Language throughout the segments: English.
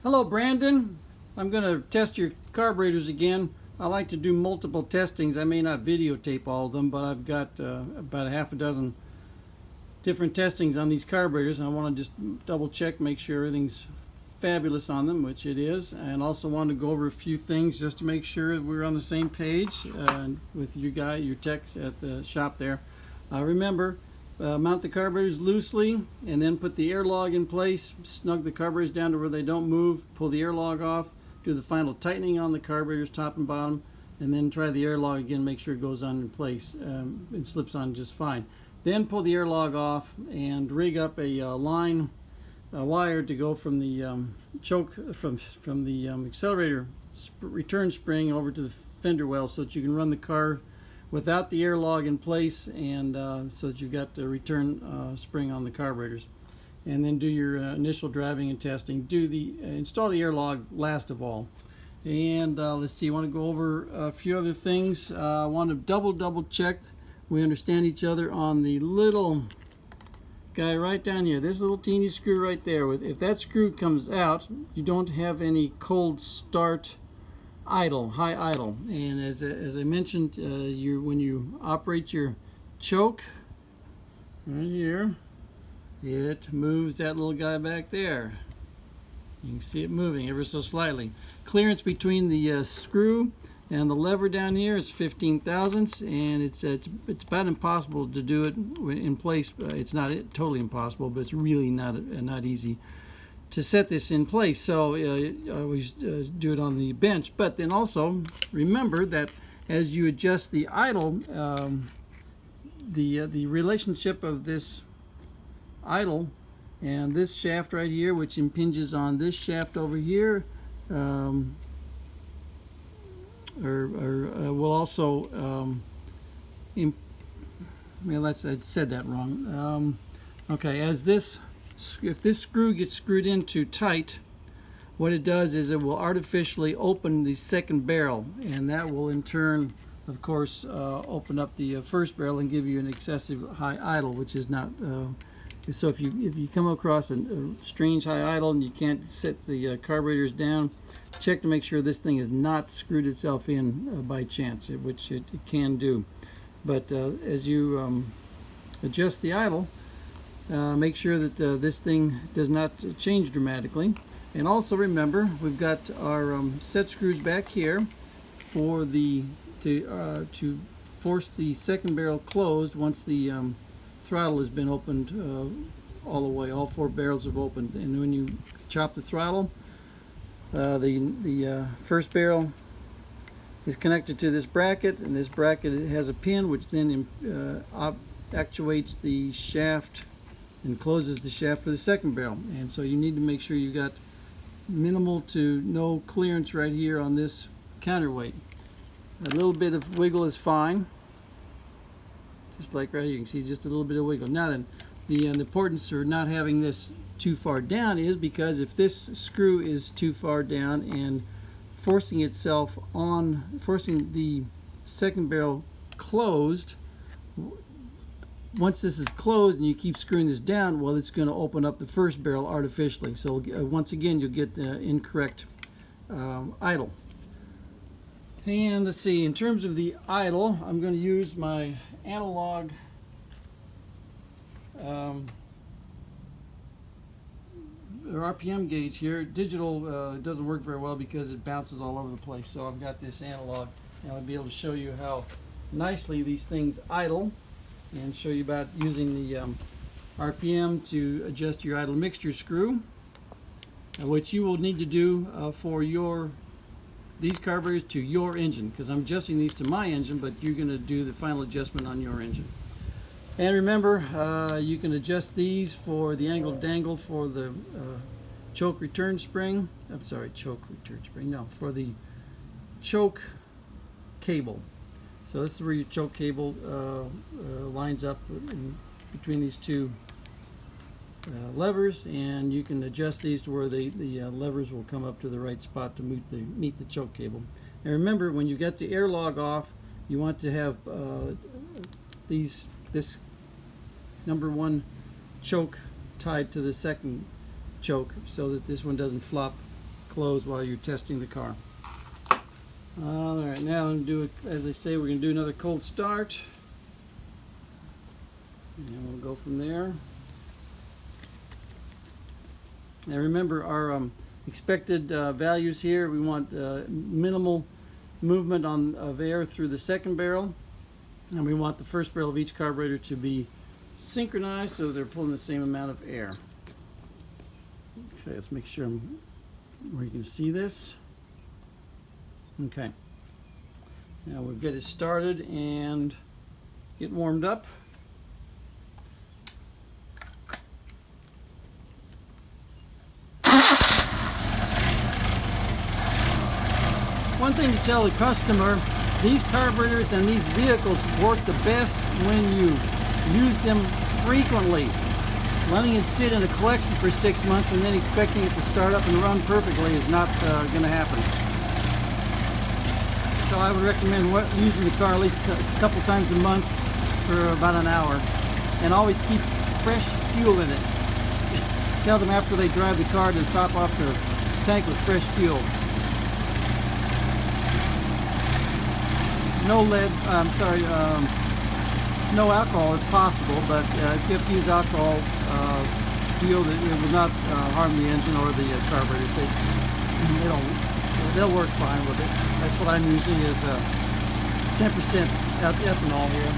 Hello, Brandon. I'm going to test your carburetors again. I like to do multiple testings. I may not videotape all of them, but I've got about a half a dozen different testings on these carburetors. I want to just double check, make sure everything's fabulous on them, which it is, and also want to go over a few things just to make sure we're on the same page with your techs at the shop there. Remember, mount the carburetors loosely and then put the air log in place. Snug the carburetors down to where they don't move. Pull the air log off. Do the final tightening on the carburetors top and bottom, and then try the air log again. Make sure it goes on in place. It slips on just fine. Then pull the air log off and rig up a wire to go from the choke from the accelerator return spring over to the fender well, so that you can run the car without the air log in place, and so that you've got the return spring on the carburetors. And then do your initial driving and testing. Install the air log last of all. And let's see, I want to go over a few other things. I want to double check we understand each other on the little guy right down here. This little teeny screw right there. If that screw comes out, you don't have any cold start idle, high idle. And as I mentioned, when you operate your choke right here, it moves that little guy back there. You can see it moving ever so slightly. Clearance between the screw and the lever down here is 15 thousandths, and it's about impossible to do it in place. It's not totally impossible, but it's really not easy to set this in place. So I always do it on the bench. But then also remember that as you adjust the idle, the relationship of this idle and this shaft right here, which impinges on this shaft over here, will also well, I said that wrong. Okay, if this screw gets screwed in too tight, what it does is it will artificially open the second barrel, and that will in turn, of course, open up the first barrel and give you an excessive high idle, which is not so if you come across a strange high idle and you can't set the carburetors down, check to make sure this thing is not screwed itself in by chance, which it can do. But as you adjust the idle, make sure that this thing does not change dramatically. And also remember, we've got our set screws back here for to force the second barrel closed once the throttle has been opened all the way. All four barrels have opened, and when you chop the throttle, the first barrel is connected to this bracket, and this bracket has a pin which then actuates the shaft and closes the shaft for the second barrel. And so you need to make sure you got minimal to no clearance right here on this counterweight. A little bit of wiggle is fine. Just like right here, you can see just a little bit of wiggle. Now then, the importance of not having this too far down is because if this screw is too far down and forcing the second barrel closed, once this is closed and you keep screwing this down, well, it's going to open up the first barrel artificially. So once again, you'll get the incorrect idle. And let's see, in terms of the idle, I'm going to use my analog RPM gauge here. Digital doesn't work very well because it bounces all over the place. So I've got this analog, and I'll be able to show you how nicely these things idle, and show you about using the RPM to adjust your idle mixture screw, which you will need to do for these carburetors to your engine, because I'm adjusting these to my engine, but you're going to do the final adjustment on your engine. And remember, you can adjust these for the angled dangle for the choke return spring. I'm sorry, choke return spring. No, for the choke cable. So this is where your choke cable lines up between these two levers, and you can adjust these to where the levers will come up to the right spot to meet the choke cable. And remember, when you get the air log off, you want to have this number one choke tied to the second choke so that this one doesn't flop closed while you're testing the car. Alright, now I'm going to do it, as I say, we're going to do another cold start. And we'll go from there. Now remember our expected values here. We want minimal movement of air through the second barrel. And we want the first barrel of each carburetor to be synchronized so they're pulling the same amount of air. Okay, let's make sure where you can see this. Okay. Now we'll get it started and get warmed up. One thing to tell the customer, these carburetors and these vehicles work the best when you use them frequently. Letting it sit in a collection for 6 months and then expecting it to start up and run perfectly is not going to happen. So I would recommend using the car at least a couple times a month for about an hour. And always keep fresh fuel in it. Tell them after they drive the car to top off their tank with fresh fuel. No lead, no alcohol if possible, but if you have to use alcohol, fuel, that it will not harm the engine or the carburetor. They'll work fine with it. That's what I'm using is 10% ethanol here.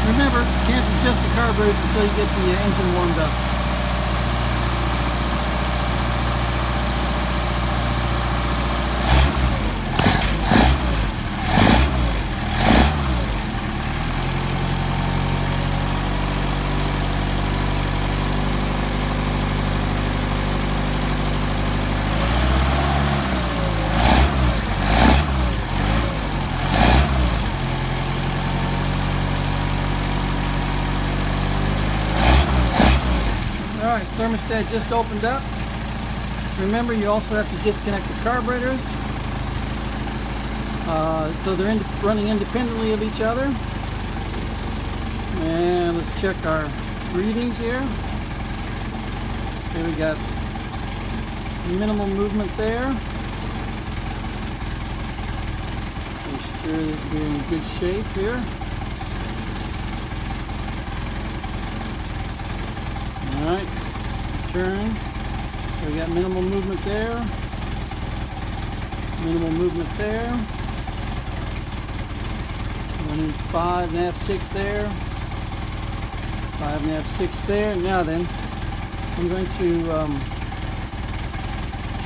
Remember, can't adjust the carburetor until you get the engine warmed up. Alright, thermostat just opened up. Remember, you also have to disconnect the carburetors so they're running independently of each other. And let's check our readings here. Okay, we got minimal movement there. Make sure that we're in good shape here. Alright, turn. So we got minimal movement there. Minimal movement there. 5.5, 6 there. 5.5, 6 there. Now then, I'm going to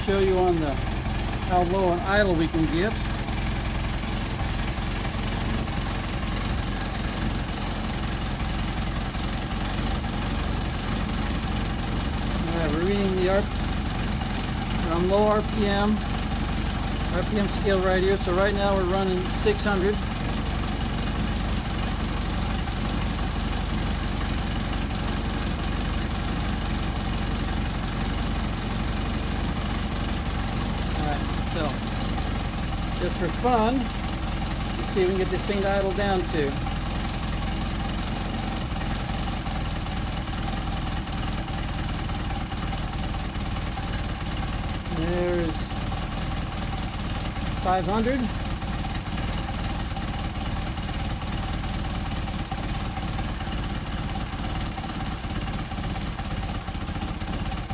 show you on how low an idle we can get. We're reading the we're on low RPM scale right here. So right now we're running 600. Alright, so just for fun, let's see if we can get this thing to idle down to. There's 500. And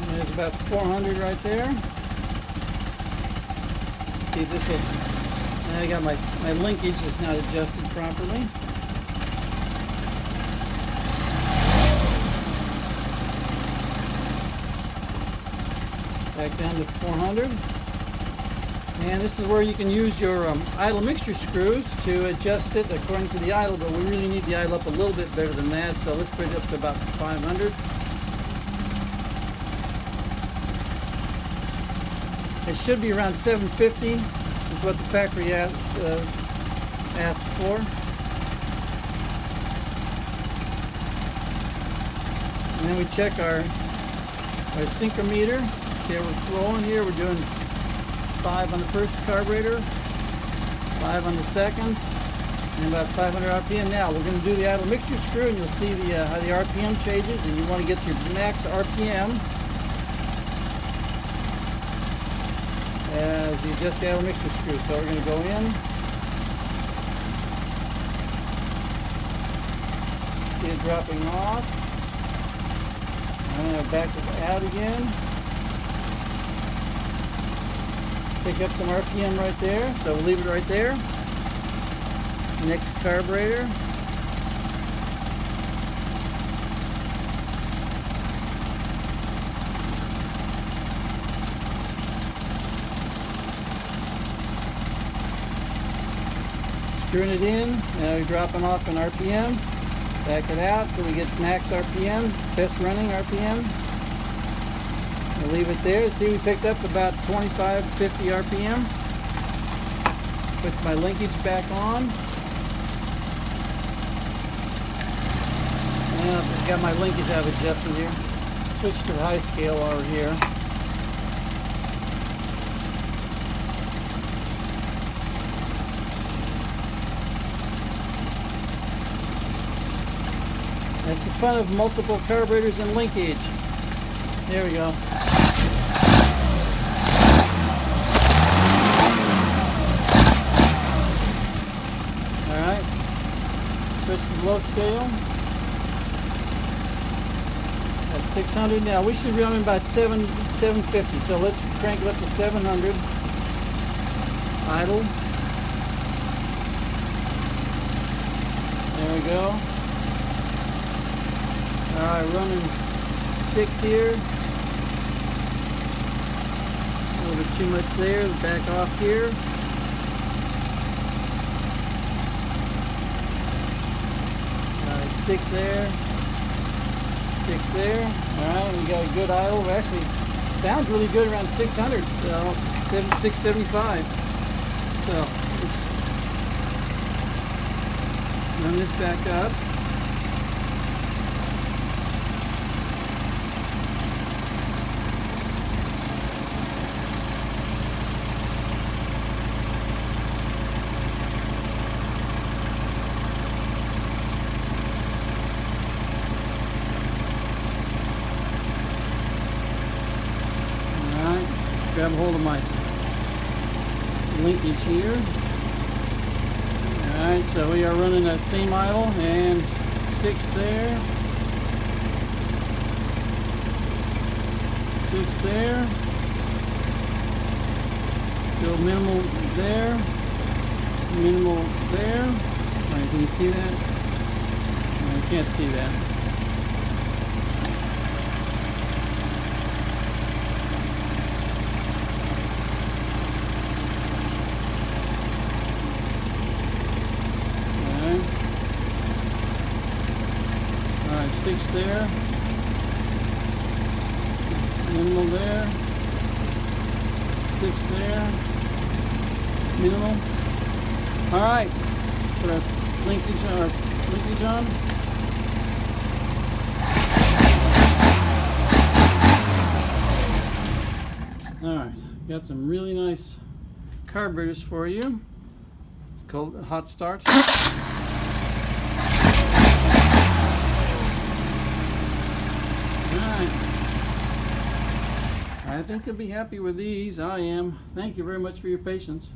there's about 400 right there. Let's see if this will. And I got my linkage is not adjusted properly. Back down to 400. And this is where you can use your idle mixture screws to adjust it according to the idle, but we really need the idle up a little bit better than that, so let's put it up to about 500. It should be around 750 is what the factory asks for. And then we check our synchrometer. See how we're flowing here. We're doing 5 on the first carburetor, 5 on the second, and about 500 RPM. Now we're going to do the idle mixture screw, and you'll see how the RPM changes, and you want to get your max RPM as you adjust the idle mixture screw. So we're going to go in, see it dropping off, and back it out again. Pick up some RPM right there, so we'll leave it right there. Next carburetor. Screwing it in, now we're dropping off an RPM. Back it out till we get max RPM, best running RPM. We'll leave it there. See, we picked up about 25 to 50 RPM. Put my linkage back on. And I've got my linkage out of adjustment here. Switch to the high scale over here. That's the fun of multiple carburetors and linkage. There we go. Alright. Switch to low scale. At 600 now. We should be running about 750. So let's crank it up to 700. Idle. There we go. Alright, running 6 here. A little bit too much there. Back off here. Alright, 6 there. 6 there. Alright, we got a good idle. Actually, sounds really good around 600. So 675. So let's run this back up. Grab a hold of my linkage here. Alright, so we are running that same idle and 6 there. 6 there. Still minimal there. Minimal there. Alright, can you see that? No, you can't see that. Alright, 6 there. Minimal there. 6 there. Minimal. Alright. Put our linkage on. Alright. Got some really nice carburetors for you. It's called a hot start. I think you'll be happy with these. I am. Thank you very much for your patience.